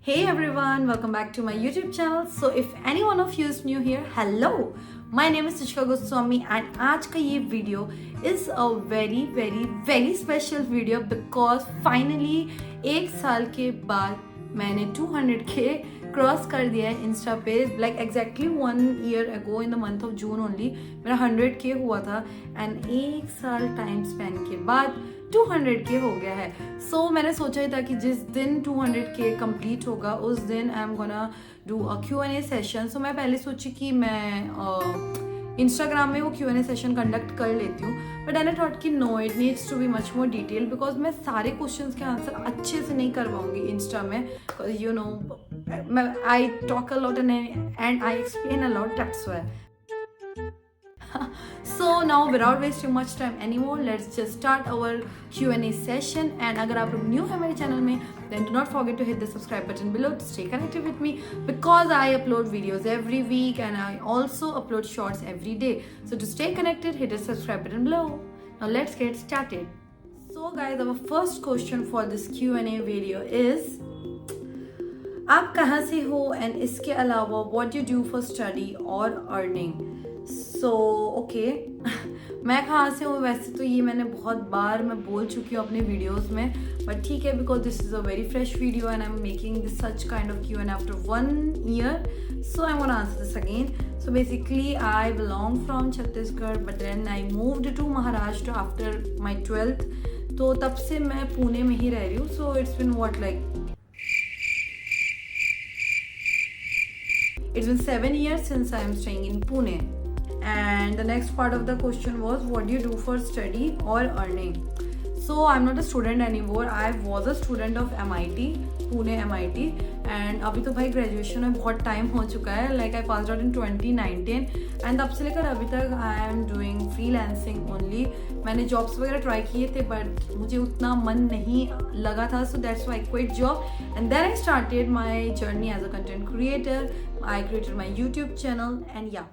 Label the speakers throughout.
Speaker 1: Hey everyone, welcome back to my YouTube channel. So if any one of you is new here, hello. My name is Tushka Goswami and आज का ये video is a very special video because finally एक साल के बाद मैंने 200K cross कर दिया है इंस्टा पे. Like exactly 1 year ago in the month of June only मेरा 100K हुआ था एंड एक साल टाइम स्पेंड के बाद 200K हो गया है. सो मैंने सोचा ही था कि जिस दिन 200K कंप्लीट होगा उस दिन I am gonna do a Q&A session. So मैं पहले सोची कि मैं इंस्टाग्राम में वो Q&A सेशन कंडक्ट कर लेती हूँ, बट आई थॉट कि no, it needs to be much more detail because मैं सारे क्वेश्चंस के आंसर अच्छे से नहीं कर पाऊंगी इंस्टा में. You know I talk a lot and I explain a lot, that's why. So now without wasting much time anymore, let's just start our Q&A session. And अगर आप लोग new हैं मेरे channel में, then do not forget to hit the subscribe button below to stay connected with me because I upload videos every week and I also upload shorts every day. So to stay connected, hit the subscribe button below. Now let's get started. So guys, our first question for this Q&A video is आप कहाँ से हो and इसके अलावा what you do for study or earning. So okay मैं कहाँ से हूँ, वैसे तो ये मैंने बहुत बार मैं बोल चुकी हूँ अपने वीडियोस में, बट ठीक है because this is a very fresh video and I am making this such kind of Q&A after 1 year. So I want answer this again. So basically I belong from Chhattisgarh but then I moved to Maharashtra after my 12th. तो तब से मैं पुणे में ही रह रही हूँ. So it's been what like it's been 7 years since I am staying in Pune. And the next part of the question was what do you do for study or earning. So I'm not a student anymore. I was a student of MIT, Pune MIT. And अभी तो भाई graduation में बहुत time हो चुका है. Like I passed out in 2019 and तब से लेकर अभी तक I am doing freelancing only. मैंने जॉब्स वगैरह ट्राई किए थे बट मुझे उतना मन नहीं लगा था, so that's why I quit job and then I started my journey as a content creator. I created my YouTube channel and yeah.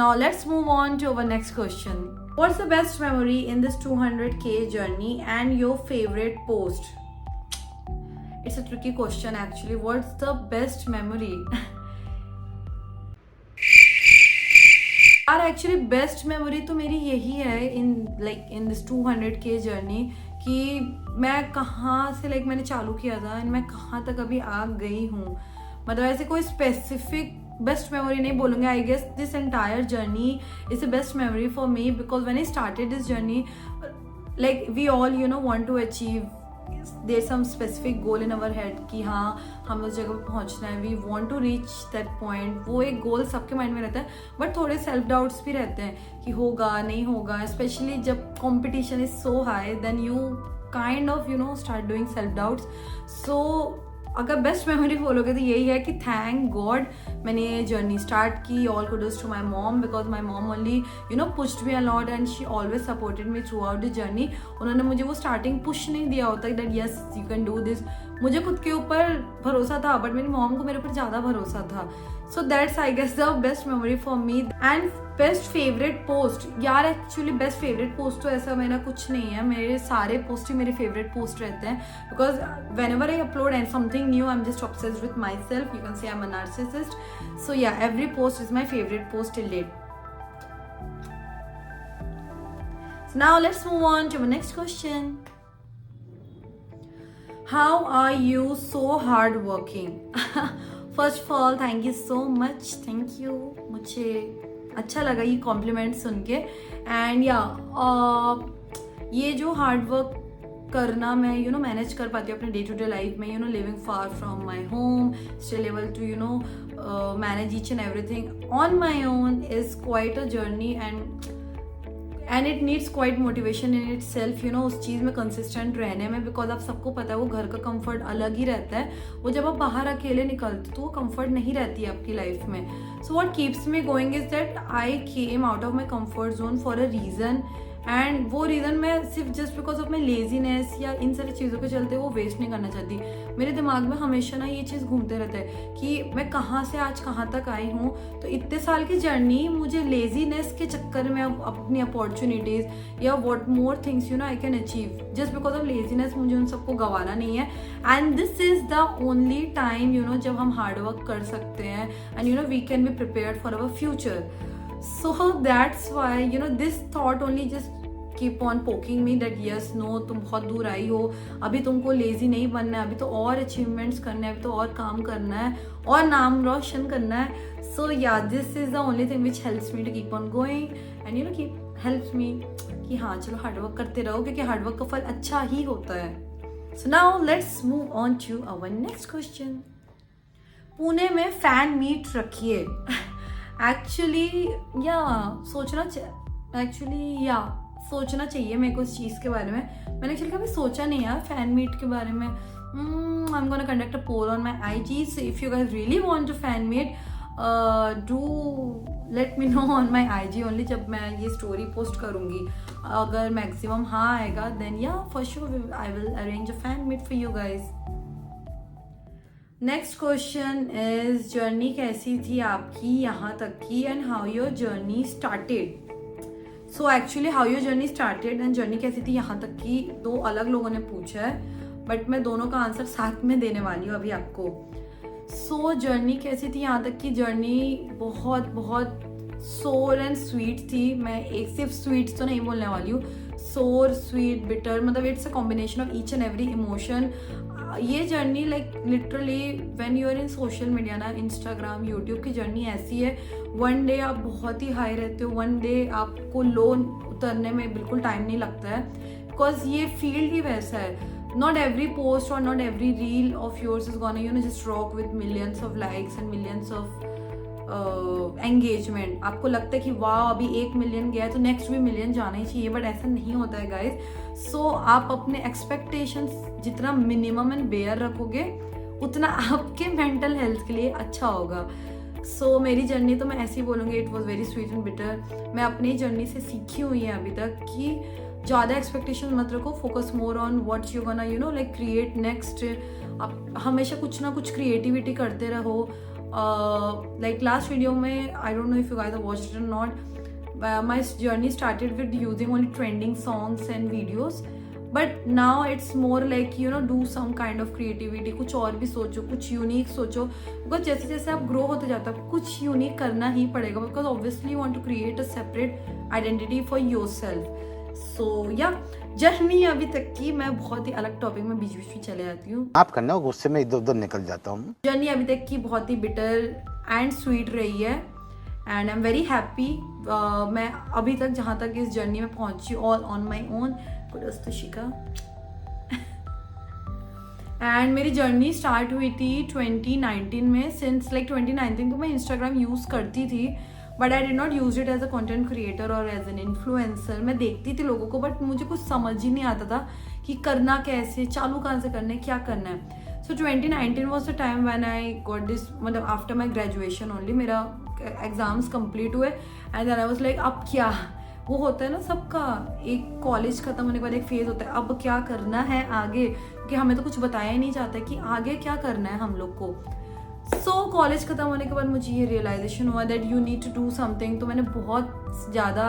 Speaker 1: Now let's move on to our next question. What's the best memory in this 200K journey and your favorite post? It's a tricky question actually. What's the best memory? यार actually best memory तो मेरी यही है in this 200K journey कि मैं कहाँ से मैंने चालू किया था एंड मैं कहाँ तक अभी आ गई हूँ. मतलब ऐसे कोई स्पेसिफिक बेस्ट मेमोरी नहीं बोलूँगी. I guess this entire journey is the best memory for me because when I started this journey like we all you know want to achieve their some specific goal in our head कि हाँ हमें उस जगह पर पहुँचना है. We want to reach that point. वो एक गोल सबके माइंड में रहता है बट थोड़े सेल्फ डाउट्स भी रहते हैं कि होगा नहीं होगा. स्पेशली जब competition is so high then you kind of you know start doing self doubts. So अगर बेस्ट मेमोरी बोलोगे तो यही है कि थैंक गॉड मैंने ये जर्नी स्टार्ट की. All kudos to my mom because my mom only you know pushed me a lot and she always supported me throughout the journey. उन्होंने मुझे वो स्टार्टिंग पुश नहीं दिया होता that yes you can do this. मुझे खुद के ऊपर भरोसा था बट मेरी मॉम को मेरे ऊपर ज़्यादा भरोसा था. So that's I guess the best memory for me. And best favourite post, यार एक्चुअली बेस्ट फेवरेट पोस्ट तो ऐसा मेरा कुछ नहीं है. मेरे सारे पोस्ट ही मेरे फेवरेट पोस्ट रहते हैं because whenever I upload and something new I am just obsessed with myself. You can say I am a narcissist. So yeah every post is my favourite post till date. Now let's move on to our next question. How are you so hard working? First of all, thank you so much. Thank you. मुझे अच्छा लगा ये complement सुन के. And या ये जो hard work करना मैं यू नो मैनेज कर पाती हूँ अपने डे टू डे लाइफ में. You know living far from my home, still able to you know manage each and everything on my own is quite a journey and it needs quite motivation in itself. You know उस चीज़ में consistent रहने में because आप सबको पता है वो घर का कंफर्ट अलग ही रहता है. वो जब आप बाहर अकेले निकलते तो वो कंफर्ट नहीं रहती है आपकी लाइफ में. So what keeps me going is that I came out of my comfort zone for a reason and वो रीज़न मैं सिर्फ just because of my laziness या इन सारी चीज़ों के चलते वो वेस्ट नहीं करना चाहती। मेरे दिमाग में हमेशा ना ये चीज़ घूमते रहता है कि मैं कहाँ से आज कहाँ तक आई हूँ। तो इतने साल की जर्नी मुझे लेजीनेस के चक्कर में अब अपनी अपॉर्चुनिटीज़ या what more things you know I can achieve just because of laziness, मुझे उन सबको गंवाना नहीं है। And this is the only time you know जब हम हार्डवर्क कर सकते हैं and you know we can be prepared for our future. So that's why you know this thought only just keep on poking me that yes no तुम बहुत दूर आई हो, अभी तुमको लेजी नहीं बनना है, अभी तो और अचीवमेंट्स करने हैं, अभी तो और काम करना है और नाम रोशन करना है। So yeah, this is the only thing which helps me to keep on going and you know helps me कि हाँ चलो हार्डवर्क करते रहो क्योंकि हार्डवर्क का फल अच्छा ही होता है। So now let's move on to our next question। Pune में फैन मीट रखिए। एक्चुअली या सोचना चाहिए मेरे को इस चीज़ के बारे में। मैंने एक्चुअली कभी सोचा नहीं यार फैन मीट के बारे में। I am gonna conduct a poll on my IG, so if you guys really want to fan meet do let me know on my IG only. जब मैं ये स्टोरी पोस्ट करूँगी अगर मैक्सिमम हाँ आएगा then yeah for sure I will arrange a fan meet for you guys. Next question is journey कैसी थी आपकी यहाँ तक की and how your journey started. So actually how your journey started and journey कैसी थी यहाँ तक की दो अलग लोगों ने पूछा है, बट मैं दोनों का आंसर साथ में देने वाली हूँ अभी आपको। सो जर्नी कैसी थी यहाँ तक की जर्नी बहुत बहुत सोर एंड स्वीट थी। मैं एक सिर्फ स्वीट्स तो नहीं बोलने वाली हूँ, सोर स्वीट बिटर, मतलब it's a combination of each and every emotion. ये journey like literally when you are in social media ना, इंस्टाग्राम यूट्यूब की जर्नी ऐसी है, वन डे आप बहुत ही हाई रहते हो, वन डे आपको लो उतरने में बिल्कुल टाइम नहीं लगता है बिकॉज ये फील्ड ही वैसा है। not every post or not every reel of yours is gonna you know just rock with millions of likes and millions of engagement। आपको लगता है कि वाह अभी 1 मिलियन गया है तो नेक्स्ट भी मिलियन जाना ही चाहिए, बट ऐसा नहीं होता है गाइज। सो आप अपने एक्सपेक्टेशंस जितना मिनिमम एंड बेयर रखोगे उतना आपके मेंटल हेल्थ के लिए अच्छा होगा। सो मेरी जर्नी तो मैं ऐसे ही बोलूँगी, it was very sweet and bitter. मैं अपनी जर्नी से सीखी हुई है अभी तक कि ज़्यादा एक्सपेक्टेशन मत रखो, focus more on what you gonna like create next. आप हमेशा कुछ ना कुछ क्रिएटिविटी करते रहो। लाइक लास्ट वीडियो में I don't know if you guys have watched it और not, my journey started with using only trending songs and videos, but now it's more like do some kind of creativity, कुछ और भी सोचो, कुछ unique सोचो, because जैसे जैसे आप ग्रो होते जाते हो कुछ यूनिक करना ही पड़ेगा, because obviously you want to create a separate identity for yourself. So yeah journey अभी तक की, मैं बहुत ही अलग टॉपिक में बीच बीच में चले जाती हूँ,
Speaker 2: आप करना गुस्से में इधर उधर निकल जाता हूँ।
Speaker 1: जर्नी अभी तक की बहुत ही बिटर एंड स्वीट रही है and I am very happy. मैं अभी तक जहाँ तक इस जर्नी में पहुँची all on my own, kudos to Shikha. And मेरी जर्नी स्टार्ट हुई थी 2019 में। सिंस लाइक 2019 तो मैं इंस्टाग्राम यूज़ करती थी, but I did not use it as a content creator और एज एन इन्फ्लुएंसर। मैं देखती थी लोगों को, बट मुझे कुछ समझ ही नहीं आता था कि करना कैसे, चालू कहाँ से करना है, क्या करना है। So 2019 was the time when I got this, मतलब आफ्टर माई ग्रेजुएशन ओनली, मेरा एग्जाम्स कंप्लीट हुए and then I was like अब क्या, वो होता है ना सबका, एक कॉलेज खत्म होने के बाद एक फेज होता है अब क्या करना है आगे, क्योंकि हमें तो कुछ बताया ही नहीं जाता कि आगे क्या करना है हम लोग को। सो कॉलेज खत्म होने के बाद मुझे ये रियलाइजेशन हुआ that you need to do something. तो मैंने बहुत ज़्यादा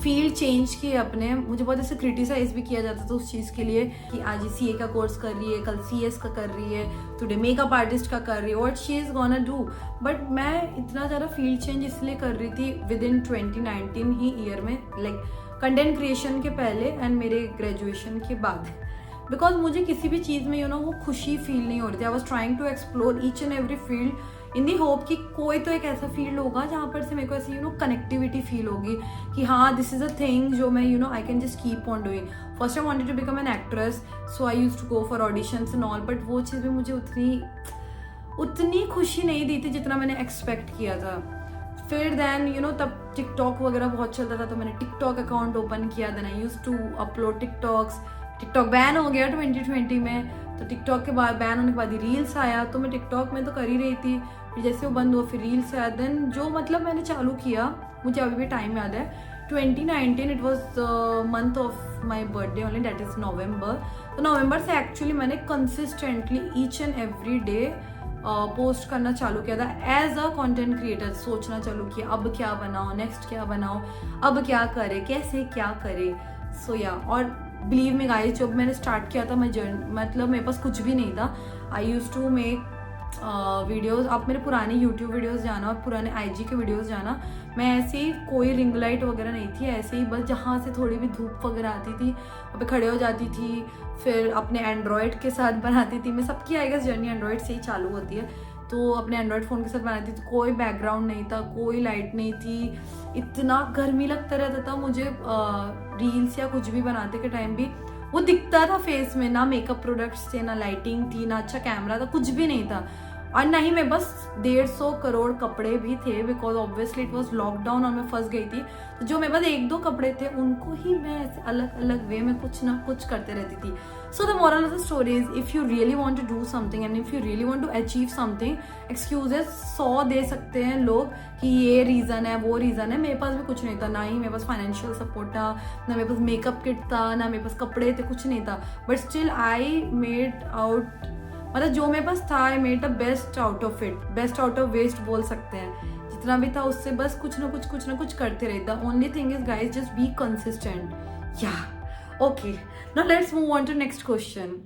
Speaker 1: फील्ड चेंज किए अपने, मुझे बहुत ऐसे क्रिटिसाइज भी किया जाता था उस चीज़ के लिए कि आज CA का कोर्स कर रही है, कल CS का कर रही है, टुडे मेकअप आर्टिस्ट का कर रही है, what she is gonna do. But मैं इतना ज़्यादा फील्ड चेंज इसलिए कर रही थी विद इन 2019 ही ईयर में, लाइक कंटेंट क्रिएशन के पहले एंड मेरे ग्रेजुएशन के बाद, बिकॉज मुझे किसी भी चीज़ में वो खुशी फील नहीं हो रही थी। I was trying to explore each and every field in the hope कि कोई तो एक ऐसा फील्ड होगा जहाँ पर से मेरे को ऐसी कनेक्टिविटी फील होगी कि हाँ दिस इज़ अ थिंग जो मैं I can just keep on doing. First I wanted to become an actress, so I used to go for auditions and all, but वो चीज़ भी मुझे उतनी खुशी नहीं दी थी जितना मैंने एक्सपेक्ट किया था। फिर देन तब टिकटॉक वगैरह बहुत चलता था, तो मैंने टिकटॉक अकाउंट ओपन किया, then I used to upload TikToks. TikTok ban हो गया 2020 में, तो टिकटॉक के बाद बैन होने के बाद ही रील्स आया, तो मैं टिकटॉक में तो कर ही रही थी, फिर जैसे वो बंद हुआ फिर रील्स आया। देन जो मैंने चालू किया, मुझे अभी भी टाइम याद है 2019 it was month of my birthday only, that is नवंबर. तो नवंबर से एक्चुअली मैंने consistently each and every day post करना चालू किया था एज अ कंटेंट क्रिएटर. सोचना चालू किया अब क्या बनाओ, नेक्स्ट क्या बनाओ, अब क्या करे, कैसे क्या करे. सो या, और बिलीव मी गाइस, जब मैंने स्टार्ट किया था मतलब मेरे पास कुछ भी नहीं था. आई यूज टू मेक वीडियोस. आप मेरे पुराने यूट्यूब वीडियोस जाना और पुराने आईजी के वीडियोस जाना, मैं ऐसे ही, कोई रिंग लाइट वगैरह नहीं थी, ऐसे ही बस जहाँ से थोड़ी भी धूप वगैरह आती थी वहाँ पे खड़े हो जाती थी. फिर अपने एंड्रॉयड के साथ बनाती थी मैं. सबकी आई गेस जर्नी एंड्रॉयड से ही चालू होती है. तो अपने एंड्रॉयड फ़ोन के साथ बनाती थी. कोई बैकग्राउंड नहीं था, कोई लाइट नहीं थी, इतना गर्मी लगता रहता था मुझे. रील्स या कुछ भी बनाते के टाइम भी वो दिखता था फेस में. ना मेकअप प्रोडक्ट्स थे, ना लाइटिंग थी, ना अच्छा कैमरा था, कुछ भी नहीं था. और ना ही मैं बस 150 करोड़ कपड़े भी थे, because obviously it was lockdown और मैं फंस गई थी. तो जो मेरे पास 1-2 कपड़े थे उनको ही मैं ऐसे अलग अलग वे में कुछ ना कुछ करते रहती थी. So the moral of the story is, if you really want to do something and if you really want to achieve something, excuses 100 दे सकते हैं लोग कि ये रीज़न है, वो रीज़न है. मेरे पास भी कुछ नहीं था, ना ही मेरे पास फाइनेंशियल सपोर्ट था, ना मेरे पास मेकअप किट था, ना मेरे पास कपड़े थे, कुछ नहीं था. But still I made out, मतलब जो मेरे पास था, I made the best out of it. Best out of waste बोल सकते हैं. जितना भी था उससे बस कुछ ना कुछ करते रहे. The only thing is guys, just be consistent. या okay, now let's move on to next question.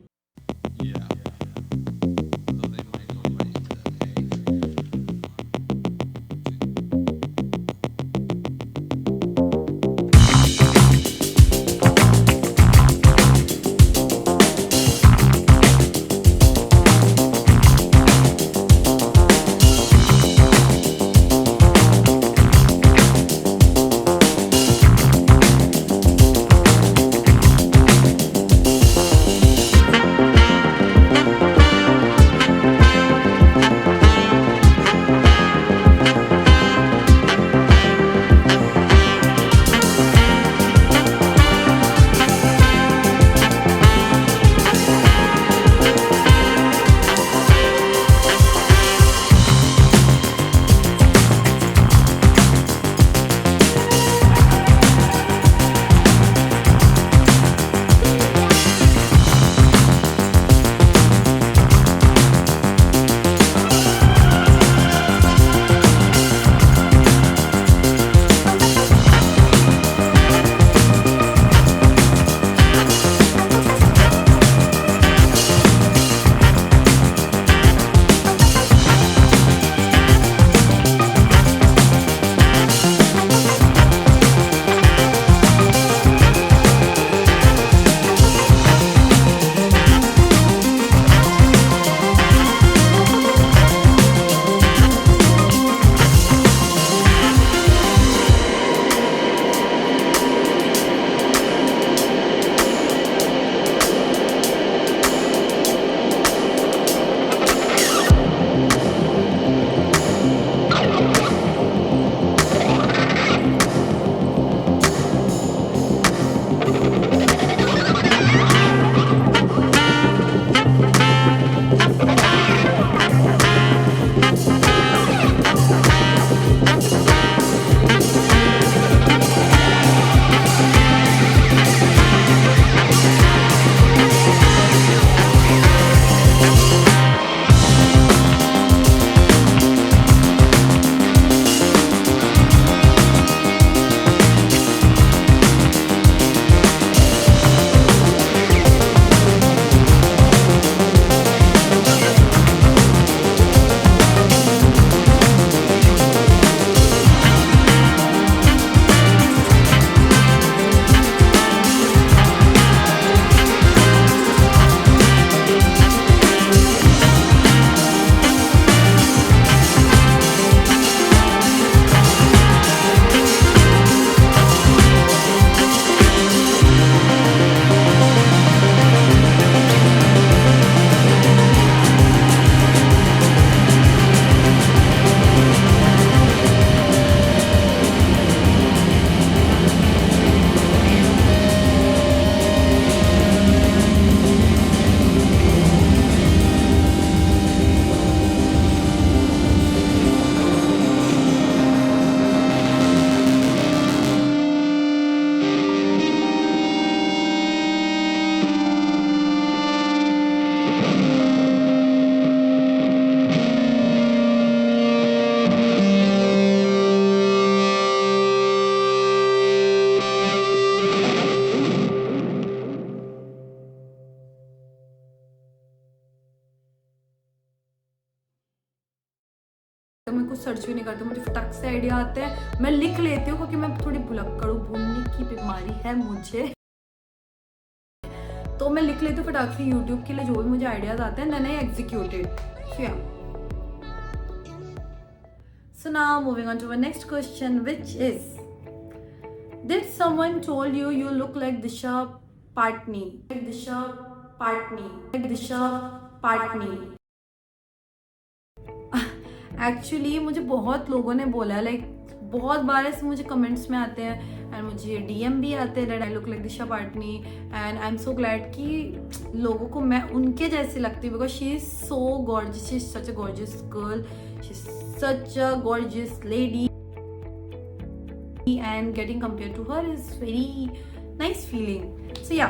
Speaker 1: मैं कुछ सर्च भी नहीं करती, मुझे फटाक से आइडिया आते हैं, मैं लिख लेती हूँ क्योंकि मैं थोड़ी भुलक्कड़ हूँ, भूलने की बीमारी है मुझे, तो मैं लिख लेती हूँ फटाक से यूट्यूब के लिए जो भी मुझे आइडियाज आते हैं, देन आई एग्जीक्यूटेड। सो या, so now moving on to our next question, which is, did someone told you look like Disha Patni? Disha Patni. Disha Patni. Actually मुझे बहुत लोगों ने बोला, लाइक बहुत बार ऐसे मुझे कमेंट्स में आते हैं एंड मुझे डीएम भी आते हैं, I look like Disha Patani, and I am so glad कि लोगों को मैं उनके जैसी लगती हूँ, because she is so gorgeous, she is such a gorgeous girl, she is such a gorgeous lady, and getting compare to her is very nice feeling. So yeah,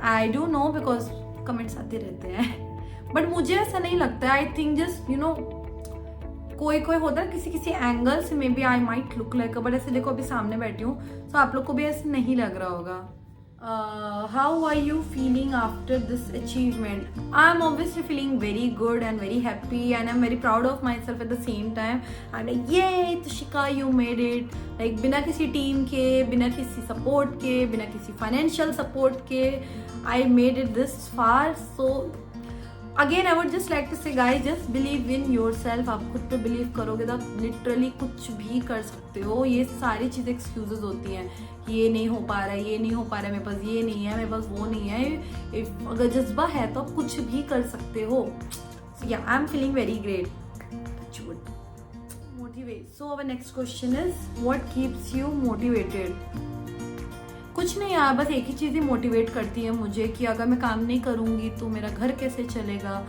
Speaker 1: I don't know because comments आते रहते हैं, but मुझे ऐसा नहीं लगता। I think just you know, कोई होता है किसी एंगल से maybe I might look like, but ऐसे देखो अभी सामने बैठी हूँ, तो आप लोग को भी ऐसे नहीं लग रहा होगा। How are you feeling after this achievement? I am obviously feeling very good and very happy and I am very proud of myself at the same time, and ये Tushika you made it, like बिना किसी team के, बिना किसी support के, बिना किसी financial support के, I made it this far. So again I would just like to say guys, just believe in yourself. आप खुद पे बिलीव करोगे तो आप लिटरली कुछ भी कर सकते हो। ये सारी चीज़ें एक्सक्यूजेज होती हैं कि ये नहीं हो पा रहा है, ये नहीं हो पा रहा है, मेरे पास ये नहीं है, मेरे पास वो नहीं है। इफ अगर जज्बा है तो आप कुछ भी कर सकते हो। सो yeah, I am feeling very great. Motivate. So our next question is, what keeps you motivated? कुछ नहीं यार, बस एक ही चीज़ ही मोटिवेट करती है मुझे कि अगर मैं काम नहीं करूँगी तो मेरा घर कैसे चलेगा।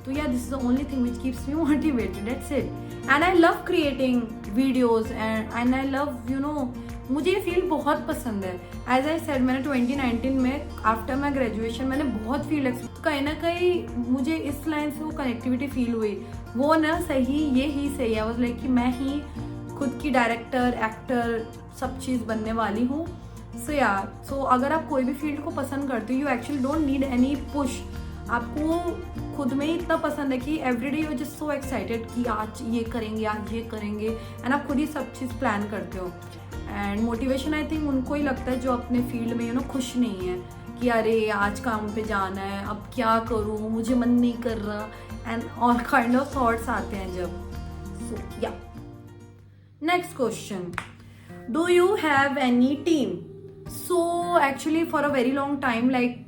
Speaker 1: तो या, this is the only thing which keeps me motivated, that's it. And I love creating videos and I love you know, मुझे ये फील्ड बहुत पसंद है। एज आई सेड, मैंने 2019 में आफ्टर माई ग्रेजुएशन मैंने बहुत फील्ड, तो कहीं ना कहीं मुझे इस लाइन से वो कनेक्टिविटी फील हुई, वो ना सही, ये ही सही है। वाज लाइक कि मैं ही खुद की डायरेक्टर, एक्टर, सब चीज़ बनने वाली हूँ। सो यार, सो अगर आप कोई भी फील्ड को पसंद करते हो, you actually don't need any push. आपको खुद में ही इतना पसंद है कि everyday you just so excited कि आज ये करेंगे, आज ये करेंगे, एंड आप खुद ही सब चीज़ प्लान करते हो। एंड मोटिवेशन आई थिंक उनको ही लगता है जो अपने फील्ड में यू नो खुश नहीं है कि अरे आज काम पे जाना है, अब क्या करूँ, मुझे मन नहीं कर रहा, and all kind of thoughts आते हैं जब। So yeah, next question, do you have any team? So actually for a very long time, like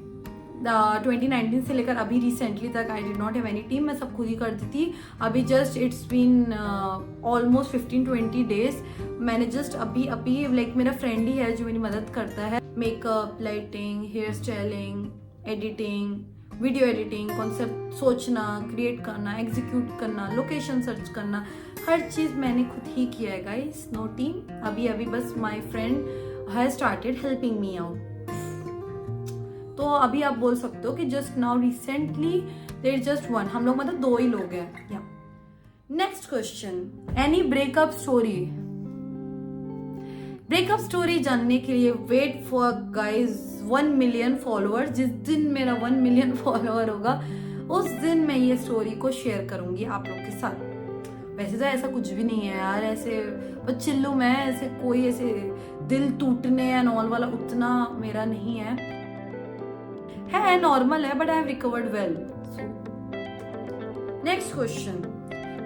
Speaker 1: 2019 से लेकर अभी रिसेंटली तक, I did not have any team. मैं सब खुद ही करती थी। अभी just it's been almost 15-20 days, मैंने जस्ट अभी लाइक मेरा फ्रेंड ही है जो मेरी मदद करता है, makeup, lighting, hair styling, editing, video editing, concept सोचना, क्रिएट करना, एग्जीक्यूट करना, लोकेशन सर्च करना, हर चीज़ मैंने खुद ही किया है गाइस। No team. अभी बस my friend has started helping me out. तो अभी आप बोल सकते हो कि just now recently there is just one, हम लोग मतलब 2 ही लोग हैं। Yeah, next question, any breakup story? Breakup story जानने के लिए wait for guys 1 million followers. जिस दिन मेरा 1 मिलियन फॉलोअर होगा उस दिन मैं ये स्टोरी को शेयर करूंगी आप लोग के साथ। वैसे तो ऐसा कुछ भी नहीं है यार, ऐसे बस चिल्लू मैं, ऐसे कोई ऐसे दिल टूटने एंड ऑल वाला उतना मेरा नहीं है नॉर्मल है, but I have recovered well. Next question,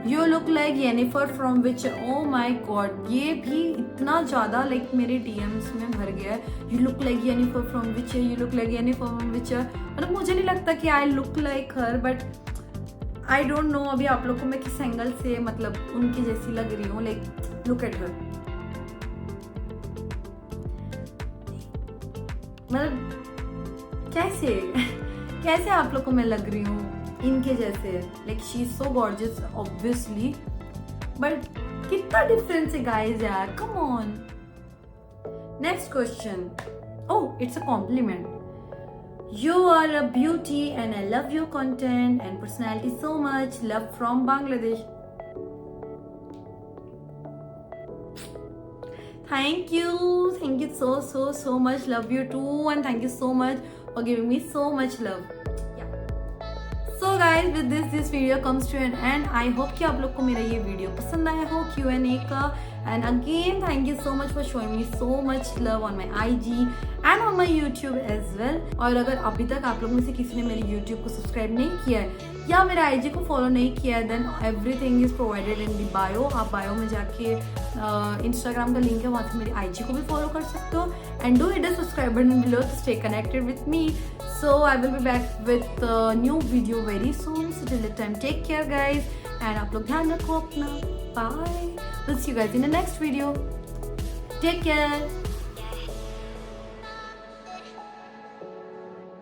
Speaker 1: you look like Yennefer from witch? Oh my god, ये भी इतना ज्यादा लाइक मेरे डीएम्स में भर गया है। You look like Yennefer from which, you look like Yennefer from विच। मतलब मुझे नहीं लगता कि आई look like her, but I don't no अभी आप लोग को मैं किस एंगल से मतलब उनकी जैसी लग रही हूँ। लाइक लुक एट हर, मतलब कैसे आप लोग को मैं लग रही हूँ इनके जैसे? Like she is so gorgeous obviously, but कितना डिफरेंस है गाइस यार, come on. Next question, oh it's a compliment. You are a beauty and I love your content and personality so much. Love from Bangladesh. Thank you so much. Love you too, and thank you so much for giving me so much love. Yeah. So so guys with this video comes to an end. I hope कि आप लोग को मेरा ये video पसंद आया हो Q&A का। And again thank you so much for showing me so much love on my IG and on my YouTube as well. और अगर अभी तक आप लोग में से किसी ने मेरे YouTube को सब्सक्राइब नहीं किया है या मेरे IG को फॉलो नहीं किया है, then everything is provided in the bio. आप बायो में जाके इंस्टाग्राम का लिंक है, वहाँ से मेरी IG को भी फॉलो कर सकते हो। And do hit the subscribe button below to stay connected with me. So I will be back with a new video very soon. So till the time, take care guys, and आप लोग ध्यान रखो अपना. Bye. We'll see you guys in the next video. Take care.